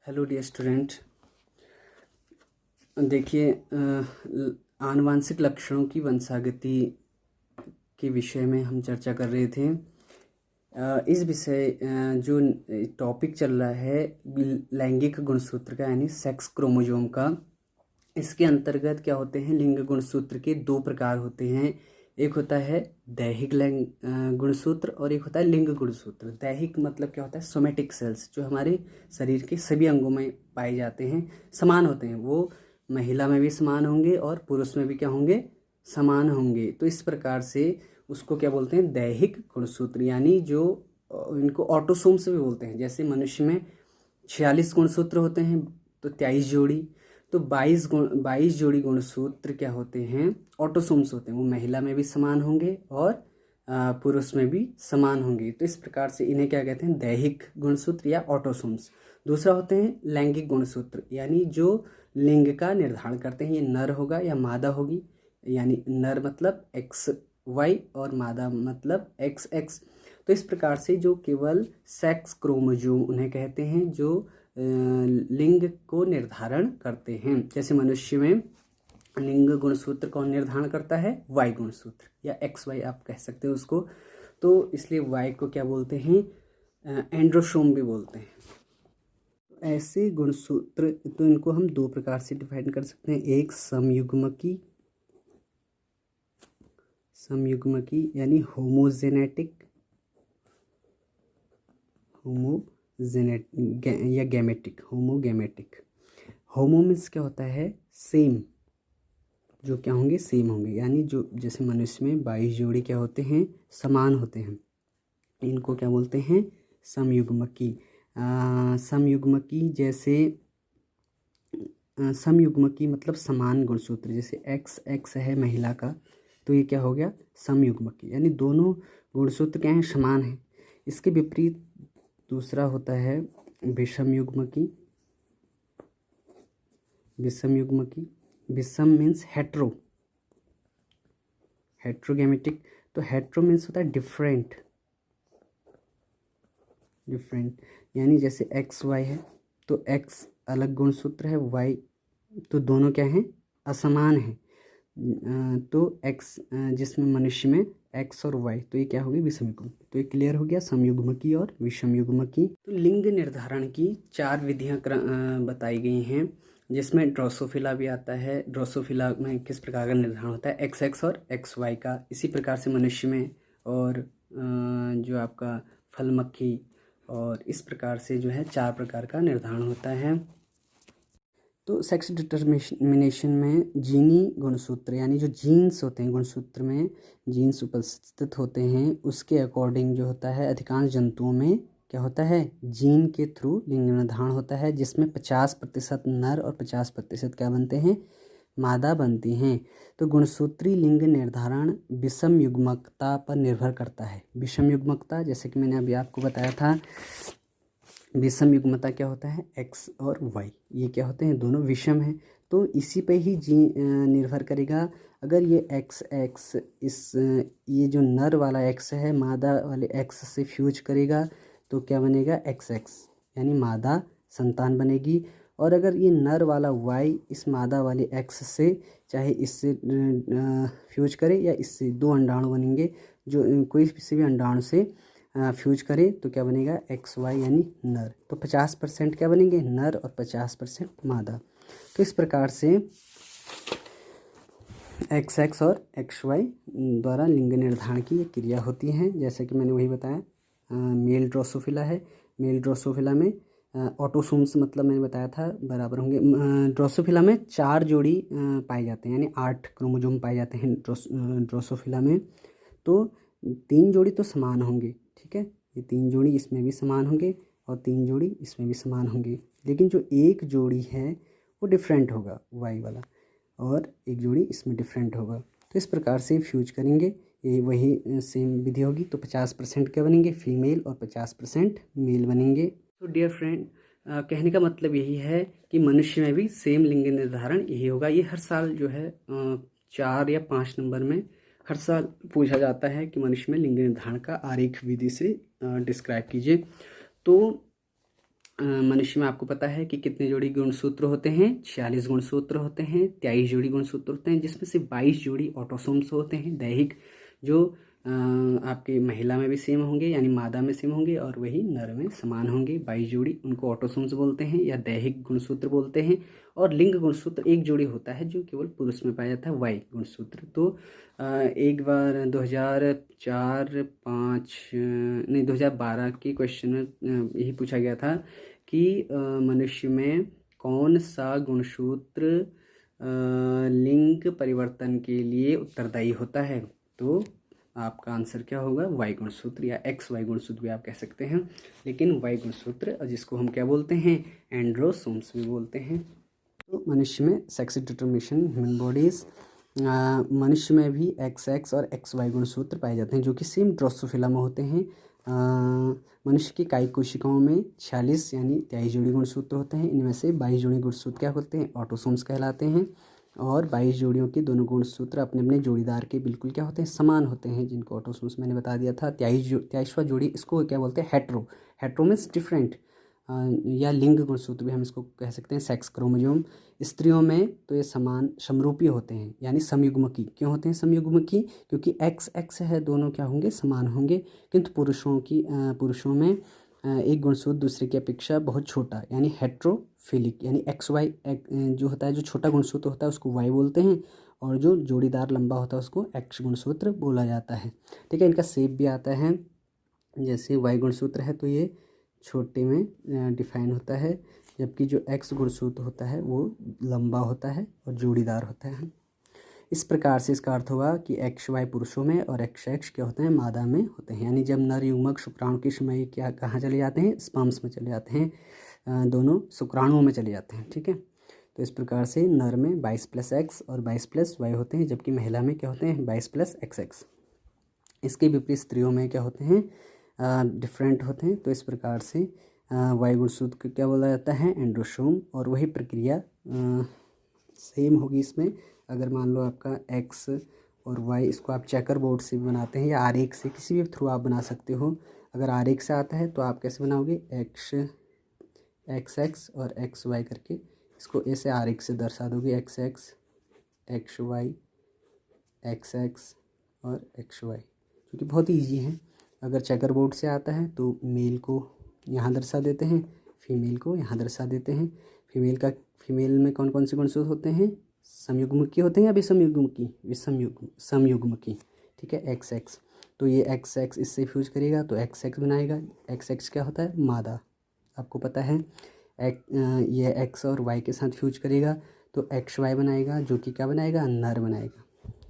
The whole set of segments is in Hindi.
Hello dear student. देखिए, आनुवांशिक लक्षणों की वंशागति के विषय में हम चर्चा कर रहे थे। इस विषय जो टॉपिक चल रहा है लैंगिक गुणसूत्र का, यानी सेक्स क्रोमोसोम का। इसके अंतर्गत क्या होते हैं, लिंग गुणसूत्र के दो प्रकार होते हैं। एक होता है दैहिक गुणसूत्र और एक होता है लिंग गुणसूत्र। दैहिक मतलब क्या होता है, सोमेटिक सेल्स जो हमारे शरीर के सभी अंगों में पाए जाते हैं, समान होते हैं। वो महिला में भी समान होंगे और पुरुष में भी क्या होंगे, समान होंगे। तो इस प्रकार से उसको क्या बोलते हैं, दैहिक गुणसूत्र, यानी जो इनको ऑटोसोम्स भी बोलते हैं। जैसे मनुष्य में 46 गुणसूत्र होते हैं तो 23 जोड़ी, तो 22 जोड़ी गुणसूत्र क्या होते हैं, ऑटोसोम्स होते हैं। वो महिला में भी समान होंगे और पुरुष में भी समान होंगे। तो इस प्रकार से इन्हें क्या कहते हैं, दैहिक गुणसूत्र या ऑटोसोम्स। दूसरा होते हैं लैंगिक गुणसूत्र, यानी जो लिंग का निर्धारण करते हैं। ये नर होगा या मादा होगी, यानी नर मतलब XY और मादा मतलब XX। तो इस प्रकार से जो केवल सेक्स क्रोमोसोम उन्हें कहते हैं, जो लिंग को निर्धारण करते हैं। जैसे मनुष्य में लिंग गुणसूत्र कौन निर्धारण करता है, Y गुणसूत्र या XY आप कह सकते हो उसको। तो इसलिए Y को क्या बोलते हैं, एंड्रोसोम भी बोलते हैं। ऐसे गुणसूत्र, तो इनको हम दो प्रकार से डिफाइन कर सकते हैं। एक समयुग्मकी यानी होमोजेनेटिक या गैमेटिक। होमो मीन्स क्या होता है, सेम, जो क्या होंगे, सेम होंगे। यानी जो जैसे मनुष्य में 22 जोड़ी क्या होते हैं, समान होते हैं। इनको क्या बोलते हैं, समयुग्मकी। समयुग्मकी जैसे समयुग्मकी मतलब समान गुणसूत्र। जैसे XX है महिला का, तो ये क्या हो गया, समयुग्मकी, यानी दोनों गुणसूत्र क्या हैं, समान हैं। इसके विपरीत दूसरा होता है विषमयुग्मकी। विषम मीन्स हेट्रोगैमेटिक। तो हेट्रो मीन्स होता है डिफरेंट, यानी जैसे XY है तो X अलग गुणसूत्र है, Y तो दोनों क्या हैं, असमान हैं। तो X जिसमें मनुष्य में X और Y, तो ये क्या होगी, विषमयुग्मकी। तो ये क्लियर हो गया, समयुग्मकी और विषमयुग्मकी। तो लिंग निर्धारण की 4 विधियां बताई गई हैं, जिसमें ड्रोसोफिला भी आता है। ड्रोसोफिला में किस प्रकार का निर्धारण होता है, XX और XY का। इसी प्रकार से मनुष्य में और जो आपका फलमक्खी, और इस प्रकार से जो है 4 प्रकार का निर्धारण होता है। तो सेक्स डिटर्मिनेशन में जीनी गुणसूत्र, यानी जो जीन्स होते हैं, गुणसूत्र में जीन्स उपस्थित होते हैं, उसके अकॉर्डिंग जो होता है, अधिकांश जंतुओं में क्या होता है, जीन के थ्रू लिंग निर्धारण होता है, जिसमें 50% नर और 50% क्या बनते हैं, मादा बनती हैं। तो गुणसूत्री लिंग निर्धारण विषम युग्मकता पर निर्भर करता है। विषम युग्मकता, जैसे कि मैंने अभी आपको बताया था, विषम युग्मता क्या होता है, X और Y ये क्या होते हैं, दोनों विषम हैं। तो इसी पे ही निर्भर करेगा। अगर ये XX ये जो नर वाला X है मादा वाले X से फ्यूज करेगा तो क्या बनेगा, XX, यानी मादा संतान बनेगी। और अगर ये नर वाला Y इस मादा वाले X से, चाहे इससे फ्यूज करे या इससे, 2 अंडाणु बनेंगे। जो कोई किसी भी अंडाणु से फ्यूज करे तो क्या बनेगा, XY यानी नर। तो 50% क्या बनेंगे, नर, और 50% मादा। तो इस प्रकार से XX और XY द्वारा लिंग निर्धारण की ये क्रिया होती है। जैसे कि मैंने वही बताया, मेल ड्रोसोफिला है। मेल ड्रोसोफिला में ऑटोसोम्स मतलब मैंने बताया था बराबर होंगे। ड्रोसोफिला में 4 जोड़ी पाए जाते हैं, यानी 8 क्रोमोसोम पाए जाते हैं ड्रोसोफिला में। तो 3 जोड़ी तो समान होंगे, ठीक है, ये 3 जोड़ी इसमें भी समान होंगे और 3 जोड़ी इसमें भी समान होंगे। लेकिन जो एक जोड़ी है वो डिफरेंट होगा, Y वाला, और एक जोड़ी इसमें डिफरेंट होगा। तो इस प्रकार से फ्यूज करेंगे, ये वही सेम विधि होगी। तो 50% क्या बनेंगे, फीमेल, और 50% मेल बनेंगे। तो डियर फ्रेंड, कहने का मतलब यही है कि मनुष्य में भी सेम लिंग निर्धारण यही होगा। ये हर साल जो है 4 या 5 नंबर में हर साल पूछा जाता है कि मनुष्य में लिंग निर्धारण का आरेख विधि से डिस्क्राइब कीजिए। तो मनुष्य में आपको पता है कि कितने जोड़ी गुणसूत्र होते हैं, 46 गुणसूत्र होते हैं, 23 जोड़ी गुणसूत्र होते हैं, जिसमें से 22 जोड़ी ऑटोसोम्स होते हैं दैहिक, जो आपके महिला में भी सेम होंगे यानी मादा में सेम होंगे और वही नर में समान होंगे। 22 जोड़ी उनको ऑटोसोम्स बोलते हैं या दैहिक गुणसूत्र बोलते हैं। और लिंग गुणसूत्र एक जोड़ी होता है जो केवल पुरुष में पाया जाता है, वाई गुणसूत्र। तो एक बार 2004-5 नहीं 2012 के क्वेश्चन में यही पूछा गया था कि मनुष्य में कौन सा गुणसूत्र लिंग परिवर्तन के लिए उत्तरदायी होता है। तो आपका आंसर क्या होगा, वाई गुणसूत्र या एक्स वाई गुणसूत्र भी आप कह सकते हैं, लेकिन वाई गुणसूत्र जिसको हम क्या बोलते हैं, एंड्रोसोम्स भी बोलते हैं। तो मनुष्य में सेक्स डिटर्मिनेशन ह्यूमन बॉडीज, मनुष्य में भी एक्स एक्स और एक्स वाई गुणसूत्र पाए जाते हैं जो कि सेम ड्रोसोफिला में होते हैं। मनुष्य की कायिक कोशिकाओं में 46 यानी 23 जोड़ी गुणसूत्र होते हैं। इनमें से 22 जोड़ी गुणसूत्र क्या होते हैं, ऑटोसोम्स कहलाते हैं। और 22 जोड़ियों के दोनों गुणसूत्र अपने अपने जोड़ीदार के बिल्कुल क्या होते हैं, समान होते हैं, जिनको ऑटोसोम्स मैंने बता दिया था। 23वां जोड़ी इसको क्या बोलते हैं, हेट्रो। हेट्रो मीन्स डिफरेंट, या लिंग गुणसूत्र भी हम इसको कह सकते हैं, सेक्स क्रोमोसोम। स्त्रियों में तो ये समान समरूपी होते हैं यानी समयुग्मकी। क्यों होते हैं समयुग्मकी, क्योंकि एक्स एक्स है, दोनों क्या होंगे, समान होंगे। किंतु पुरुषों में एक गुणसूत्र दूसरे की अपेक्षा बहुत छोटा यानी हेट्रोफिलिक, यानी एक्स वाई जो होता है, जो छोटा गुणसूत्र होता है उसको वाई बोलते हैं, और जो जोड़ीदार लंबा होता है उसको एक्स गुणसूत्र बोला जाता है। ठीक है, इनका शेप भी आता है, जैसे वाई गुणसूत्र है तो ये छोटे में डिफाइन होता है, जबकि जो एक्स गुणसूत्र होता है वो लंबा होता है और जोड़ीदार होता है। इस प्रकार से इसका अर्थ हुआ कि एक्स वाई पुरुषों में और एक्स एक्स क्या होते हैं, मादा में होते हैं। यानी जब नर युग्मक शुक्राणु के समय क्या कहाँ चले जाते हैं, स्पर्म्स में चले जाते हैं, दोनों शुक्राणुओं में चले जाते हैं। ठीक है, तो इस प्रकार से नर में 22+X और 22+Y होते हैं, जबकि महिला में क्या होते हैं, 22+XX। इसके विपरीत स्त्रियों में क्या होते हैं, डिफरेंट होते हैं। तो इस प्रकार से वाई गुणसूत्र को क्या बोला जाता है, एंड्रोसोम। और वही प्रक्रिया सेम होगी इसमें। अगर मान लो आपका एक्स और वाई, इसको आप चेकर बोर्ड से भी बनाते हैं या आरेख से, किसी भी थ्रू आप बना सकते हो। अगर आरेख से आता है तो आप कैसे बनाओगे, एक्स एक्स और एक्स वाई करके इसको ऐसे आरेख से दर्शा दोगे, x x, x y, x x और एक्स वाई, जो कि बहुत ही ईजी है। अगर चेकर बोर्ड से आता है तो मेल को यहाँ दर्शा देते हैं, फीमेल को यहाँ दर्शा देते हैं। फीमेल में कौन कौन से गुणसूत्र होते हैं, समयुग्मकी होते हैं या समयुग्मकी। ठीक है, एक्स एक्स, तो ये एक्स एक्स इससे फ्यूज करेगा तो एक्स एक्स बनाएगा। एक्स एक्स क्या होता है, मादा, आपको पता है। ये एक्स और वाई के साथ फ्यूज करेगा तो एक्स वाई बनाएगा, जो कि क्या बनाएगा, नर बनाएगा।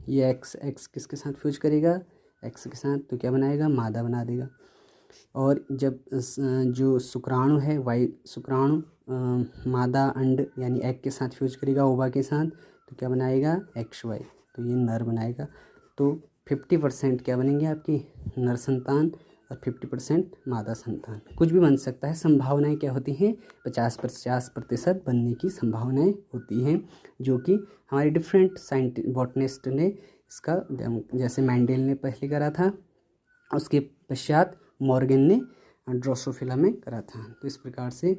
ये एक्स एक्स किसके साथ फ्यूज करेगा, एक्स के साथ, तो क्या बनाएगा, मादा बना देगा। और जब जो शुक्राणु है, वाई शुक्राणु मादा अंड यानी एग के साथ फ्यूज करेगा ओवा के साथ, तो क्या बनाएगा, एक्स वाई, तो ये नर बनाएगा। तो 50% क्या बनेंगे आपकी नर संतान और 50% मादा संतान। कुछ भी बन सकता है, संभावनाएं क्या होती हैं, 50% बनने की संभावनाएं होती हैं, जो कि हमारे डिफरेंट साइंटिस्ट बॉटनिस्ट ने इसका, जैसे मैंडेल ने पहले करा था, उसके पश्चात मॉर्गन ने ड्रोसोफिला में करा था। तो इस प्रकार से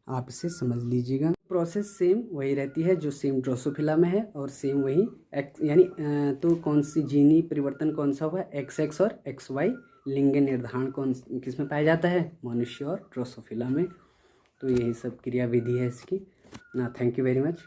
आप इसे समझ लीजिएगा। प्रोसेस सेम वही रहती है जो सेम ड्रोसोफिला में है, और सेम वही एक्स यानी तो कौन सी जीनी परिवर्तन कौन सा हुआ, एक्स एक्स और एक्स वाई। लिंग निर्धारण कौन किस में पाया जाता है, मनुष्य और ड्रोसोफिला में। तो यही सब क्रिया विधि है इसकी। Thank you very much.